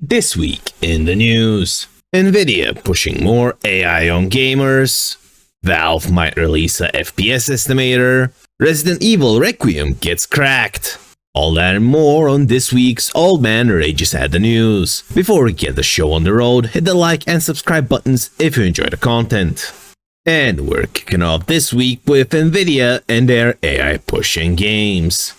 This week in the news, NVidia pushing more AI on gamers, Valve might release a FPS estimator, Resident Evil Requiem gets cracked. All that and more on this week's Old Man Rages at the News. Before we get the show on the road, hit the like and subscribe buttons if you enjoy the content. And we're kicking off this week with NVIDIA and their AI push in games.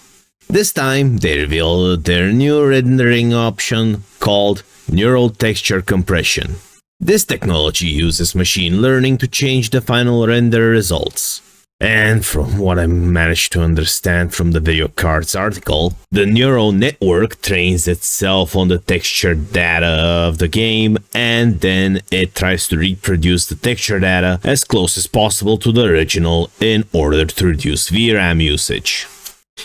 This time, they revealed their new rendering option called Neural Texture Compression. This technology uses machine learning to change the final render results. And from what I managed to understand from the Video Cards article, the neural network trains itself on the texture data of the game, and then it tries to reproduce the texture data as close as possible to the original in order to reduce VRAM usage.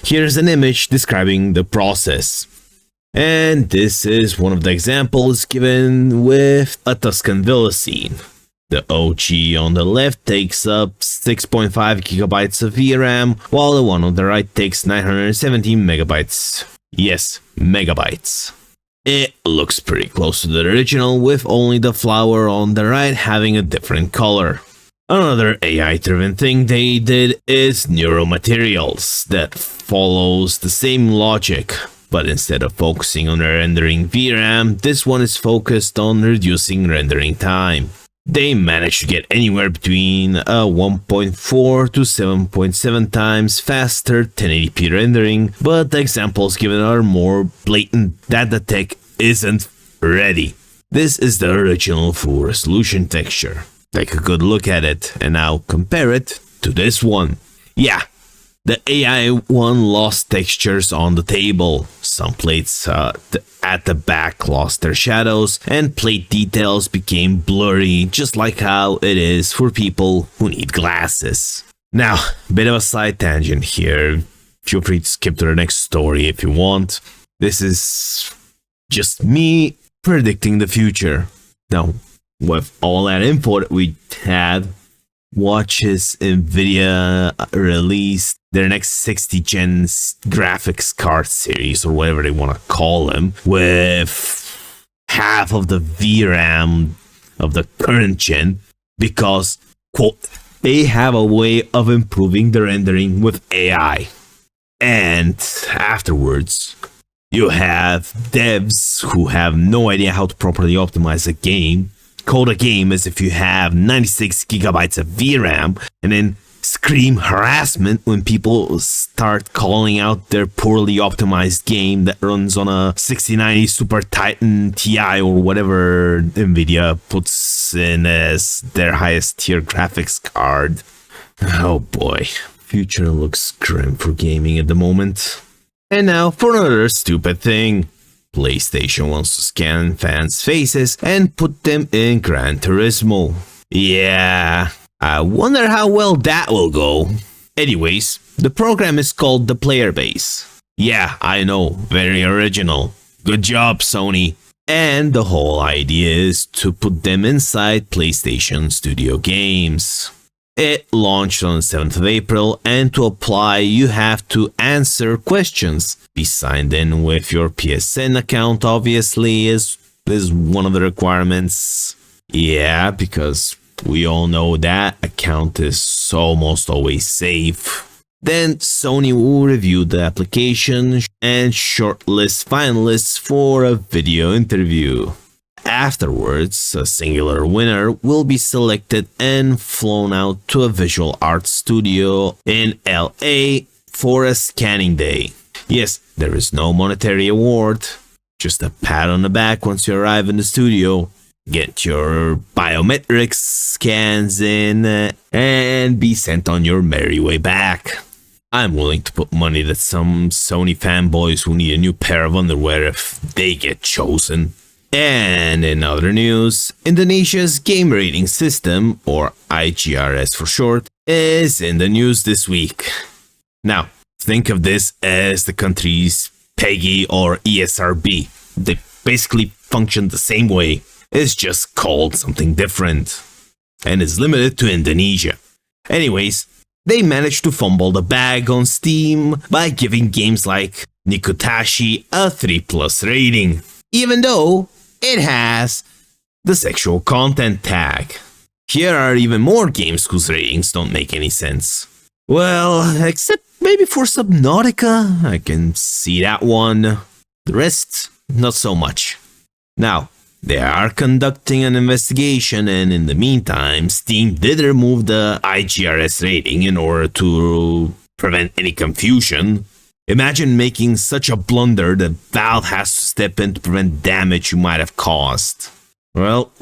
Here's an image describing the process. And this is one of the examples given with a Tuscan villa scene. The OG on the left takes up 6.5 gigabytes of VRAM, while the one on the right takes 917 megabytes. Yes, megabytes. It looks pretty close to the original, with only the flower on the right having a different color. Another AI-driven thing they did is neuromaterials that follows the same logic, but instead of focusing on rendering VRAM, this one is focused on reducing rendering time. They managed to get anywhere between 1.4 to 7.7 times faster 1080p rendering, but the examples given are more blatant that the tech isn't ready. This is the original full resolution texture. Take a good look at it, and now compare it to this one. Yeah, the AI one lost textures on the table. Some plates at the back lost their shadows, and plate details became blurry, just like how it is for people who need glasses. Now, bit of a side tangent here. Feel free to skip to the next story if you want. This is just me predicting the future. Now, with all that info that we had, watches NVIDIA release their next 60-gen graphics card series, or whatever they want to call them, with half of the VRAM of the current gen, because, quote, they have a way of improving the rendering with AI. And afterwards, you have devs who have no idea how to properly optimize a game, code a game as if you have 96 gigabytes of VRAM, and then scream harassment when people start calling out their poorly optimized game that runs on a 6090 Super Titan Ti or whatever NVIDIA puts in as their highest tier graphics card. Oh boy, future looks grim for gaming at the moment. And now for another stupid thing. PlayStation wants to scan fans' faces and put them in Gran Turismo. Yeah, I wonder how well that will go. Anyways, the program is called the Player Base. Yeah, I know, very original. Good job, Sony. And the whole idea is to put them inside PlayStation Studio games. It launched on the 7th of April, and to apply, you have to answer questions. Be signed in with your PSN account, obviously, is one of the requirements. Yeah, because we all know that account is almost always safe. Then Sony will review the application and shortlist finalists for a video interview. Afterwards, a singular winner will be selected and flown out to a visual arts studio in LA for a scanning day. Yes, there is no monetary award, just a pat on the back once you arrive in the studio. Get your biometrics scans in and be sent on your merry way back. I'm willing to put money that some Sony fanboys will need a new pair of underwear if they get chosen. And in other news, Indonesia's game rating system, or IGRS for short, is in the news this week. Now, think of this as the country's PEGI or ESRB. They basically function the same way, it's just called something different, and is limited to Indonesia. Anyways, they managed to fumble the bag on Steam by giving games like Nikutashi a 3+ rating, even though it has the sexual content tag. Here are even more games whose ratings don't make any sense. Well, except maybe for Subnautica, I can see that one. The rest, not so much. Now, they are conducting an investigation, and in the meantime, Steam did remove the IGRS rating in order to prevent any confusion. Imagine making such a blunder that Valve has to step in to prevent damage you might have caused. Well,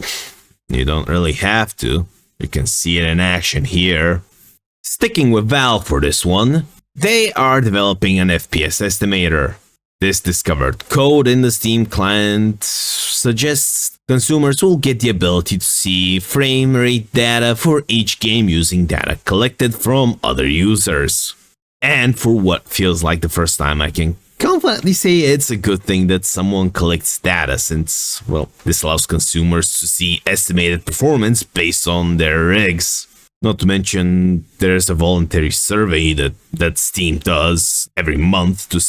you don't really have to. You can see it in action here. Sticking with Valve for this one, they are developing an FPS estimator. This discovered code in the Steam client suggests consumers will get the ability to see frame rate data for each game using data collected from other users. And for what feels like the first time, I can confidently say it's a good thing that someone collects data, since, well, this allows consumers to see estimated performance based on their rigs. Not to mention, there's a voluntary survey that Steam does every month to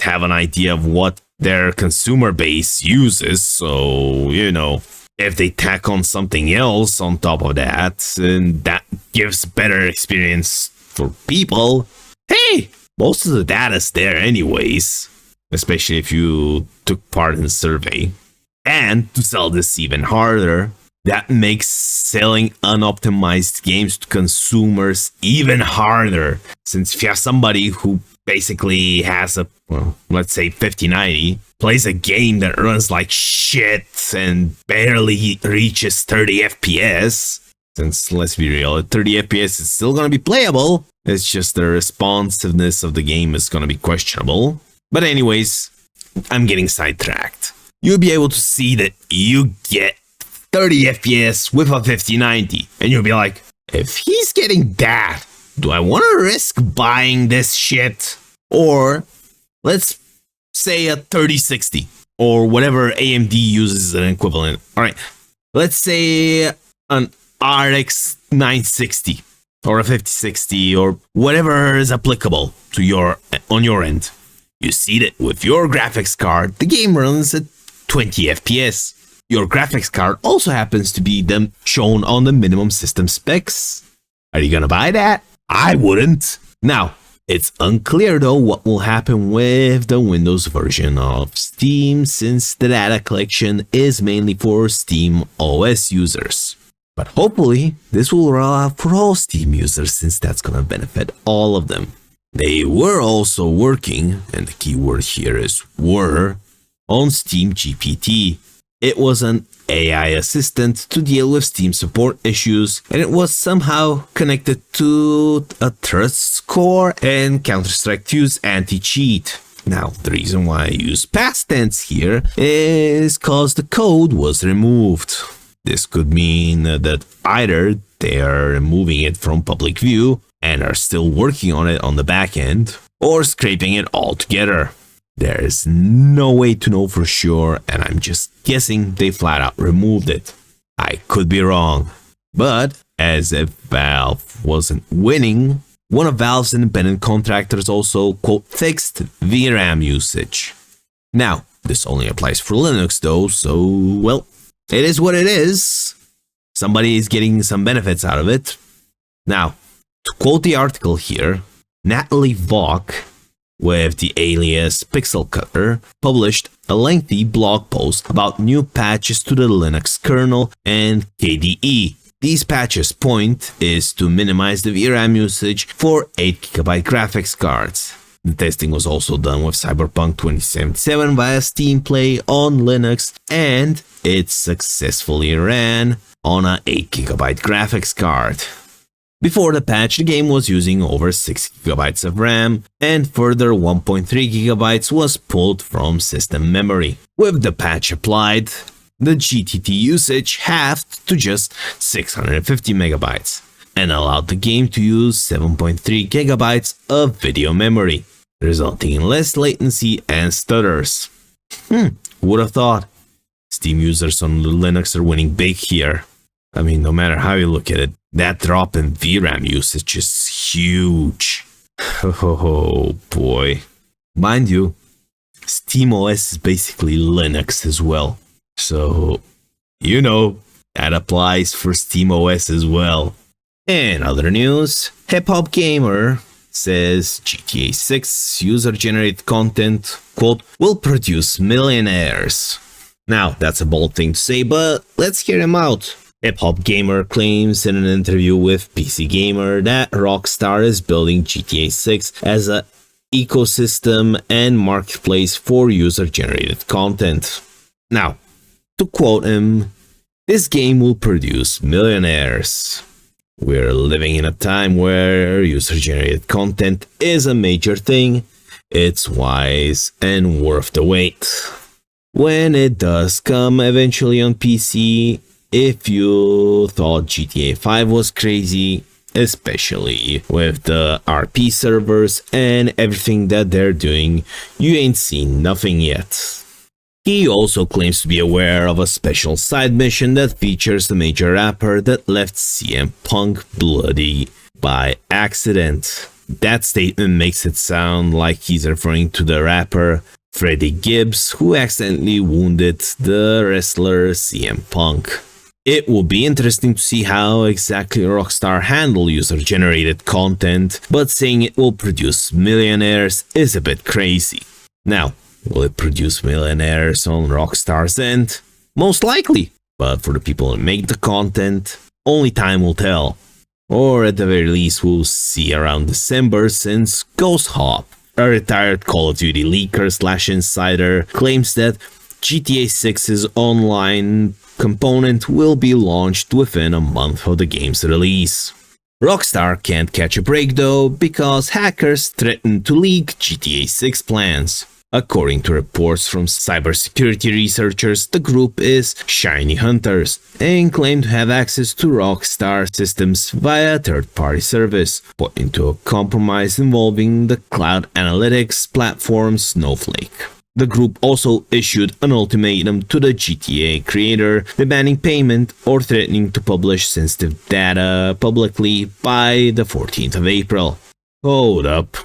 have an idea of what their consumer base uses, so, you know, if they tack on something else on top of that, and that gives better experience for people, hey, most of the data's there anyways, especially if you took part in the survey. And to sell this even harder, that makes selling unoptimized games to consumers even harder, since if you have somebody who basically has a, well, let's say 5090, plays a game that runs like shit and barely reaches 30 FPS, since let's be real, at 30 FPS is still gonna be playable, it's just the responsiveness of the game is gonna be questionable. But anyways, I'm getting sidetracked. You'll be able to see that you get 30 FPS with a 5090, and you'll be like, if he's getting that, do I want to risk buying this shit? Or let's say a 3060 or whatever AMD uses as an equivalent. All right, let's say an RX 960 or a 5060 or whatever is applicable to on your end. You see that with your graphics card, the game runs at 20 FPS. Your graphics card also happens to be them shown on the minimum system specs. Are you gonna buy that? I wouldn't. Now, it's unclear though what will happen with the Windows version of Steam, since the data collection is mainly for Steam OS users. But hopefully, this will roll out for all Steam users, since that's gonna benefit all of them. They were also working, and the keyword here is were, on Steam GPT. It was an AI assistant to deal with Steam support issues, and it was somehow connected to a trust score and Counter-Strike 2's anti-cheat. Now, the reason why I use past tense here is cause the code was removed. This could mean that either they are removing it from public view and are still working on it on the back end, or scraping it altogether. There is no way to know for sure, and I'm just guessing they flat out removed it. I could be wrong, but as if Valve wasn't winning, one of Valve's independent contractors also, quote, fixed VRAM usage. Now, this only applies for Linux though, so, well, it is what it is. Somebody is getting some benefits out of it. Now, to quote the article here, Natalie Vaughn, with the alias Pixel Cutter, published a lengthy blog post about new patches to the Linux kernel and KDE. These patches' point is to minimize the VRAM usage for 8GB graphics cards. The testing was also done with Cyberpunk 2077 via Steam Play on Linux, and it successfully ran on a 8GB graphics card. Before the patch, the game was using over 6GB of RAM, and further 1.3GB was pulled from system memory. With the patch applied, the GTT usage halved to just 650MB, and allowed the game to use 7.3GB of video memory, resulting in less latency and stutters. Would have thought. Steam users on Linux are winning big here. I mean, no matter how you look at it, that drop in VRAM usage is huge. Oh boy. Mind you, SteamOS is basically Linux as well. So, that applies for SteamOS as well. In other news, Hip Hop Gamer says GTA 6 user-generated content, quote, will produce millionaires. Now, that's a bold thing to say, but let's hear him out. Hip Hop Gamer claims in an interview with PC Gamer that Rockstar is building GTA 6 as an ecosystem and marketplace for user-generated content. Now, to quote him, this game will produce millionaires. We're living in a time where user-generated content is a major thing. It's wise and worth the wait. When it does come eventually on PC, if you thought GTA 5 was crazy, especially with the RP servers and everything that they're doing, you ain't seen nothing yet. He also claims to be aware of a special side mission that features the major rapper that left CM Punk bloody by accident. That statement makes it sound like he's referring to the rapper Freddie Gibbs, who accidentally wounded the wrestler CM Punk. It will be interesting to see how exactly Rockstar handle user-generated content, but saying it will produce millionaires is a bit crazy. Now, will it produce millionaires on Rockstar's end? Most likely, but for the people that make the content, only time will tell. Or at the very least we'll see around December, since Ghost Hop, a retired Call of Duty leaker/insider, claims that GTA 6's online component will be launched within a month of the game's release. Rockstar can't catch a break though, because hackers threatened to leak GTA 6 plans. According to reports from cybersecurity researchers, the group is Shiny Hunters and claim to have access to Rockstar systems via a third-party service, pointing to a compromise involving the cloud analytics platform Snowflake. The group also issued an ultimatum to the GTA creator, demanding payment or threatening to publish sensitive data publicly by the 14th of April. Hold up.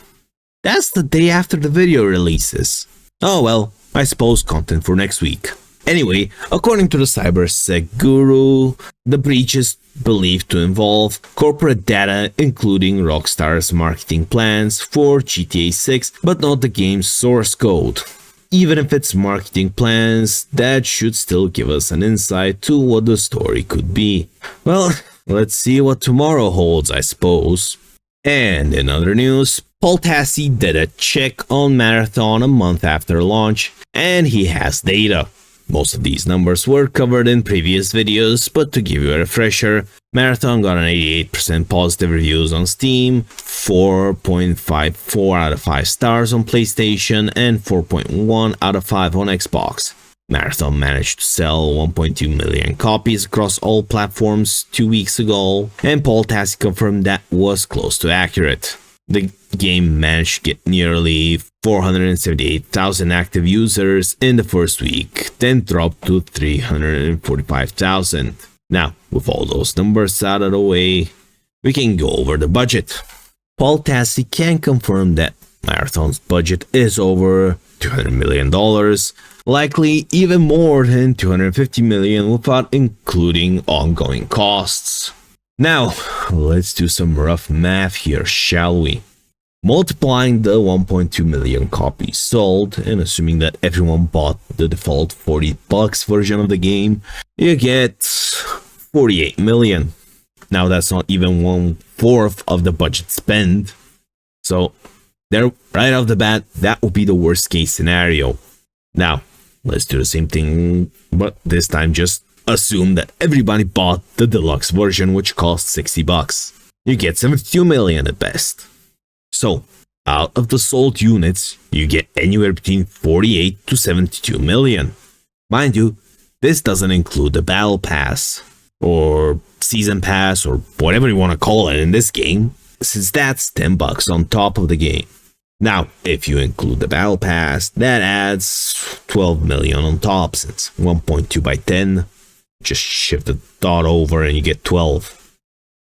That's the day after the video releases. Oh well, I suppose content for next week. Anyway, according to the cybersec guru, the breach is believed to involve corporate data, including Rockstar's marketing plans for GTA 6, but not the game's source code. Even if it's marketing plans, that should still give us an insight to what the story could be. Well, let's see what tomorrow holds, I suppose. And in other news, Paul Tassi did a check on Marathon a month after launch, and he has data. Most of these numbers were covered in previous videos, but to give you a refresher, Marathon got an 88% positive reviews on Steam, 4.54 out of 5 stars on PlayStation, and 4.1 out of 5 on Xbox. Marathon managed to sell 1.2 million copies across all platforms 2 weeks ago, and Paul Tassi confirmed that was close to accurate. The game managed to get nearly 478,000 active users in the first week, then dropped to 345,000. Now, with all those numbers out of the way, we can go over the budget. Paul Tassi can confirm that Marathon's budget is over $200 million, likely even more than $250 million without including ongoing costs. Now, let's do some rough math here, shall we? Multiplying the 1.2 million copies sold and assuming that everyone bought the default $40 version of the game, you get 48 million. Now that's not even 1/4 of the budget spent. So there, right off the bat, that would be the worst case scenario. Now, let's do the same thing, but this time just assume that everybody bought the deluxe version, which cost $60. You get 72 million at best. So, out of the sold units, you get anywhere between 48 to 72 million. Mind you, this doesn't include the Battle Pass, or Season Pass, or whatever you want to call it in this game, since that's $10 on top of the game. Now, if you include the Battle Pass, that adds 12 million on top, since 1.2 by 10, just shift the dot over and you get 12.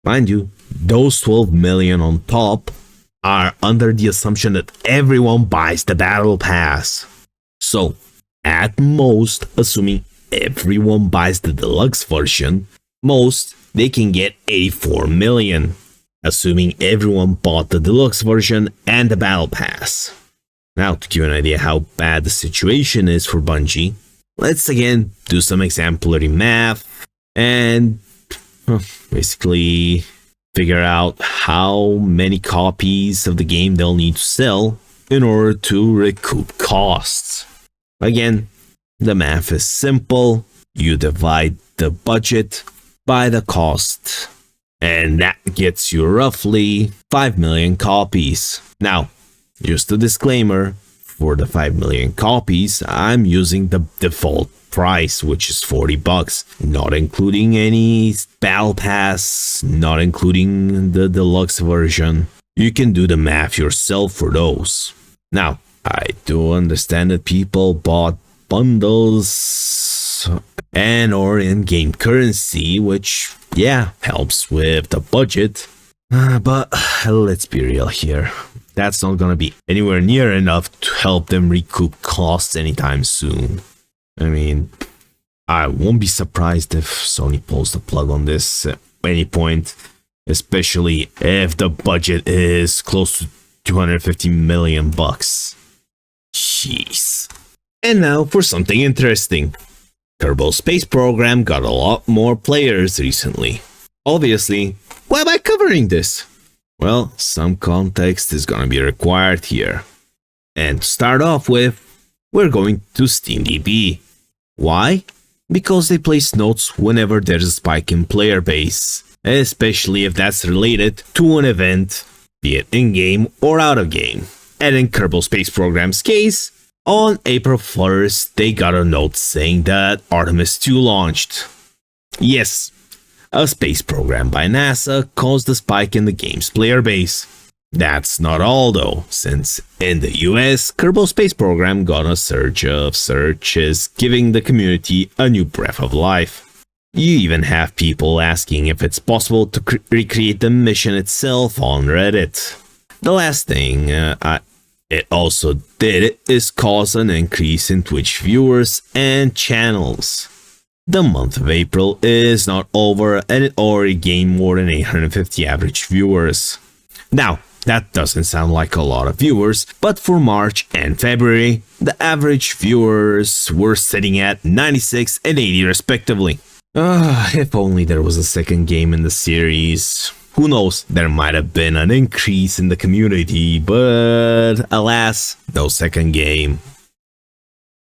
Mind you, those 12 million on top are under the assumption that everyone buys the Battle Pass. So, at most, assuming everyone buys the deluxe version, they can get 84 million, assuming everyone bought the deluxe version and the battle pass. Now, to give you an idea how bad the situation is for Bungie, let's again do some exemplary math and basically figure out how many copies of the game they'll need to sell in order to recoup costs. Again, the math is simple. You divide the budget by the cost, and that gets you roughly 5 million copies. Now, just a disclaimer, for the 5 million copies, I'm using the default price, which is $40, not including any battle pass, not including the deluxe version. You can do the math yourself for those. Now, I do understand that people bought bundles and or in-game currency, which, yeah, helps with the budget. But let's be real here. That's not gonna be anywhere near enough to help them recoup costs anytime soon. I mean, I won't be surprised if Sony pulls the plug on this at any point, especially if the budget is close to 250 million bucks. Jeez. And now for something interesting. Kerbal Space Program got a lot more players recently. Obviously, why am I covering this? Well, some context is gonna be required here. And to start off with, we're going to SteamDB. Why? Because they place notes whenever there's a spike in player base, especially if that's related to an event, be it in-game or out-of-game. And in Kerbal Space Program's case, on April 1st, they got a note saying that Artemis 2 launched. Yes, a space program by NASA caused a spike in the game's player base. That's not all though, since in the US, Kerbal Space Program got a surge of searches, giving the community a new breath of life. You even have people asking if it's possible to recreate the mission itself on Reddit. The last thing it also did is cause an increase in Twitch viewers and channels. The month of April is not over and it already gained more than 850 average viewers. Now, that doesn't sound like a lot of viewers, but for March and February, the average viewers were sitting at 96 and 80 respectively. If only there was a second game in the series. Who knows, there might have been an increase in the community, but alas, no second game.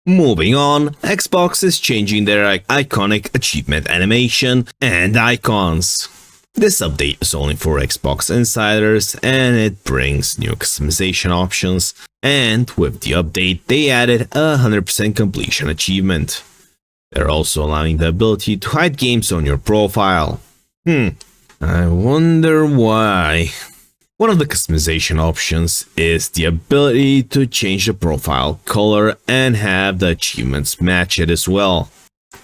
Moving on, Xbox is changing their iconic achievement animation and icons. This update is only for Xbox insiders and it brings new customization options, and with the update they added a 100% completion achievement. They're also allowing the ability to hide games on your profile. I wonder why. One of the customization options is the ability to change the profile color and have the achievements match it as well.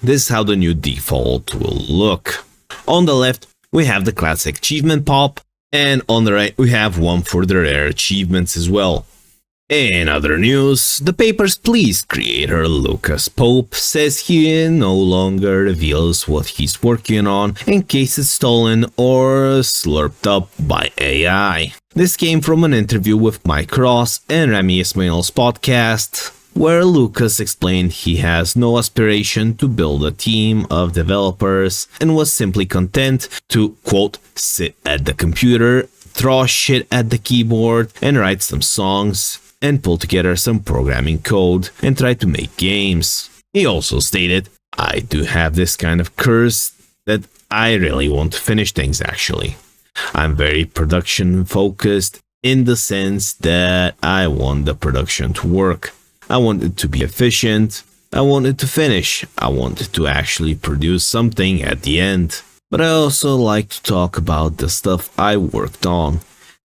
This is how the new default will look. On the left, we have the classic achievement pop, and on the right, we have one for the rare achievements as well. In other news, the Papers, Please creator Lucas Pope says he no longer reveals what he's working on in case it's stolen or slurped up by AI. This came from an interview with Mike Ross and Rami Ismail's podcast, where Lucas explained he has no aspiration to build a team of developers and was simply content to, quote, sit at the computer, throw shit at the keyboard and write some songs and pull together some programming code and try to make games. He also stated, I do have this kind of curse that I really want to finish things actually. I'm very production focused in the sense that I want the production to work. I want it to be efficient. I want it to finish. I want it to actually produce something at the end. But I also like to talk about the stuff I worked on.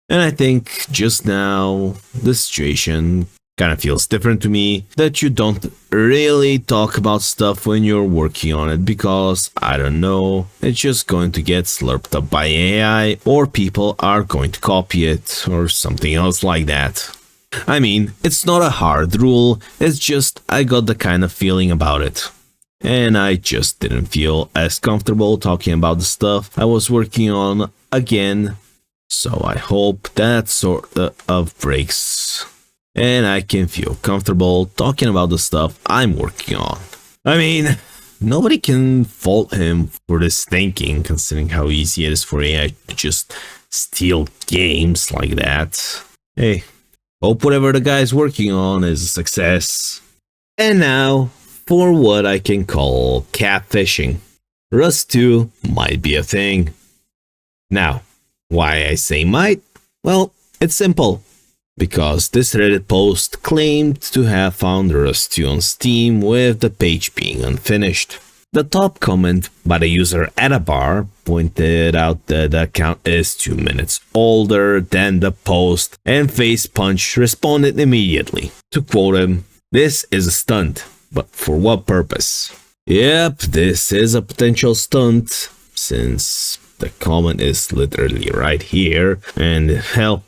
And I think just now, the situation kind of feels different to me, that you don't really talk about stuff when you're working on it because, I don't know, it's just going to get slurped up by AI or people are going to copy it or something else like that. I mean, it's not a hard rule, it's just I got the kind of feeling about it. and I just didn't feel as comfortable talking about the stuff I was working on again. So I hope that sort of breaks and I can feel comfortable talking about the stuff I'm working on. I mean, nobody can fault him for this thinking, considering how easy it is for AI to just steal games like that. Hey, hope whatever the guy's working on is a success. And now, for what I can call catfishing. Rust 2 might be a thing. Now, why I say might? Well, it's simple. Because this Reddit post claimed to have found Rust 2 on Steam with the page being unfinished. The top comment by the user Adabar pointed out that the account is 2 minutes older than the post, and Facepunch responded immediately. To quote him, "This is a stunt, but for what purpose?" Yep, this is a potential stunt, since the comment is literally right here, and hell,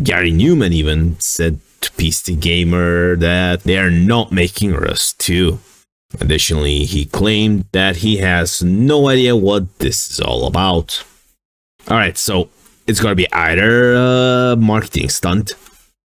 Gary Newman even said to PC Gamer that they are not making Rust 2. Additionally, he claimed that he has no idea what this is all about. Alright, so it's gonna be either a marketing stunt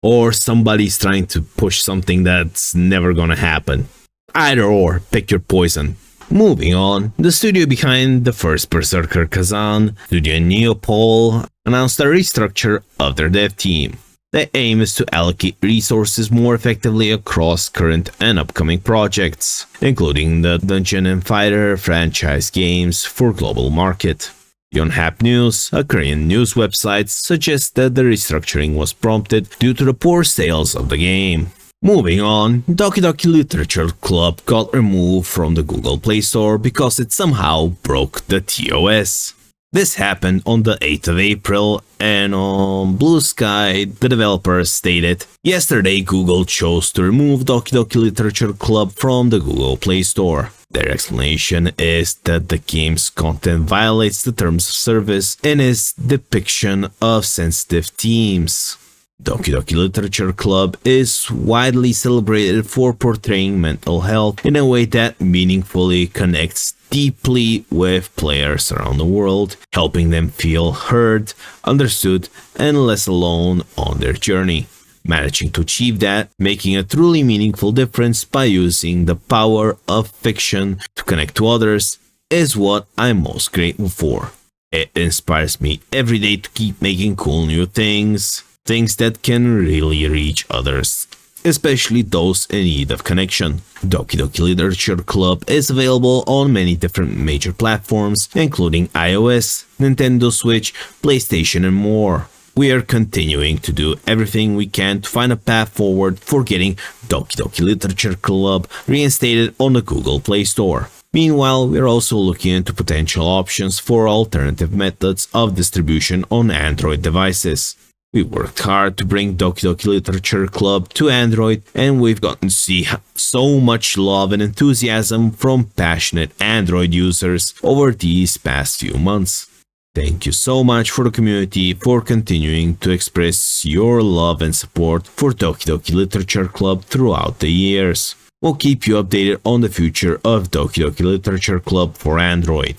or somebody's trying to push something that's never gonna happen. Either or, pick your poison. Moving on, the studio behind the first Berserker Khazan, Studio Neopol, announced a restructure of their dev team. The aim is to allocate resources more effectively across current and upcoming projects, including the Dungeon and Fighter franchise games for global market. Yonhap News, a Korean news website, suggests that the restructuring was prompted due to the poor sales of the game. Moving on, Doki Doki Literature Club got removed from the Google Play Store because it somehow broke the TOS. This happened on the 8th of April, and on Blue Sky, the developer stated, "Yesterday Google chose to remove Doki Doki Literature Club from the Google Play Store. Their explanation is that the game's content violates the terms of service in its depiction of sensitive themes." Doki Doki Literature Club is widely celebrated for portraying mental health in a way that meaningfully connects deeply with players around the world, helping them feel heard, understood, and less alone on their journey. Managing to achieve that, making a truly meaningful difference by using the power of fiction to connect to others, is what I'm most grateful for. It inspires me every day to keep making cool new things that can really reach others, especially those in need of connection. Doki Doki Literature Club is available on many different major platforms, including iOS, Nintendo Switch, PlayStation, and more. We are continuing to do everything we can to find a path forward for getting Doki Doki Literature Club reinstated on the Google Play Store. Meanwhile, we are also looking into potential options for alternative methods of distribution on Android devices. We worked hard to bring Doki Doki Literature Club to Android, and we've gotten to see so much love and enthusiasm from passionate Android users over these past few months. Thank you so much for the community for continuing to express your love and support for Doki Doki Literature Club throughout the years. We'll keep you updated on the future of Doki Doki Literature Club for Android.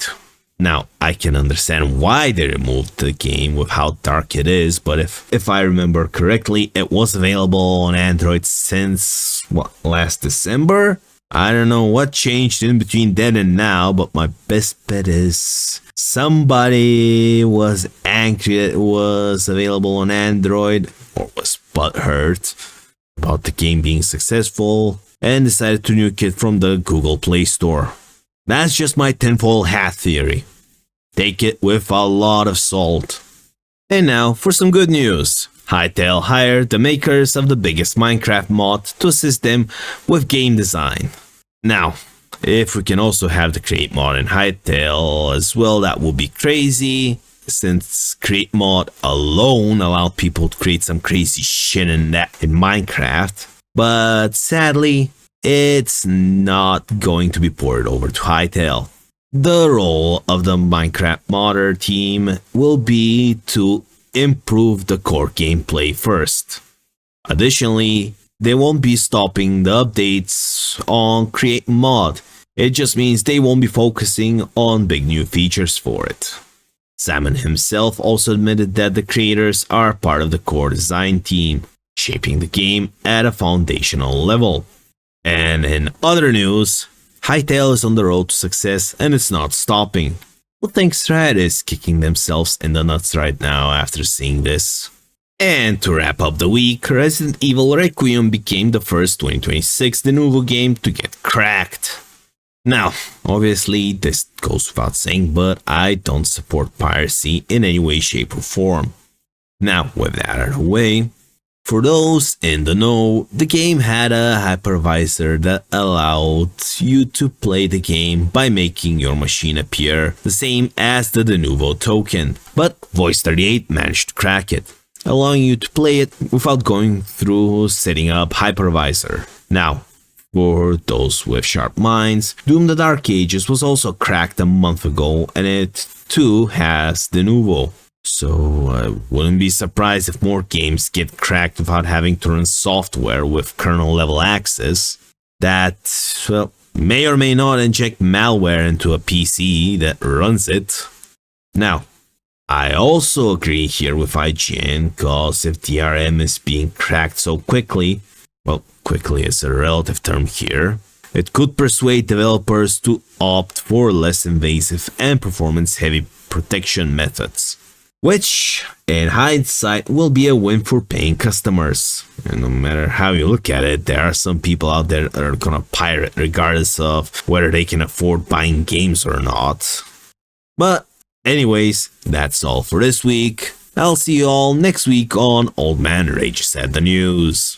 Now, I can understand why they removed the game with how dark it is, but if I remember correctly, it was available on Android since, last December? I don't know what changed in between then and now, but my best bet is somebody was angry that it was available on Android, or was butthurt about the game being successful, and decided to nuke it from the Google Play Store. That's just my tinfoil hat theory. Take it with a lot of salt. And now for some good news. Hytale hired the makers of the biggest Minecraft mod to assist them with game design. Now, if we can also have the Create mod in Hytale as well, that would be crazy, since Create mod alone allowed people to create some crazy shit in Minecraft. But sadly, it's not going to be ported over to Hytale. The role of the Minecraft modder team will be to improve the core gameplay first. Additionally, they won't be stopping the updates on Create mod, It just means they won't be focusing on big new features for it. Salmon himself also admitted that the creators are part of the core design team, shaping the game at a foundational level. And in other news, Hytale is on the road to success and it's not stopping. Who thinks Red is kicking themselves in the nuts right now after seeing this? And to wrap up the week, Resident Evil Requiem became the first 2026 de novo game to get cracked. Now, obviously this goes without saying, but I don't support piracy in any way, shape or form. Now, with that out of the way, for those in the know, the game had a hypervisor that allowed you to play the game by making your machine appear the same as the de novo token, but Voice38 managed to crack it, allowing you to play it without going through setting up hypervisor. Now, for those with sharp minds, Doom the Dark Ages was also cracked a month ago and it too has de novo. So I wouldn't be surprised if more games get cracked without having to run software with kernel level access that, well, may or may not inject malware into a PC that runs it. Now, I also agree here with IGN, cause if DRM is being cracked so quickly, well, quickly is a relative term here, it could persuade developers to opt for less invasive and performance-heavy protection methods, which, in hindsight, will be a win for paying customers. And no matter how you look at it, there are some people out there that are gonna pirate regardless of whether they can afford buying games or not. But anyways, that's all for this week. I'll see you all next week on Old Man Rages at the News.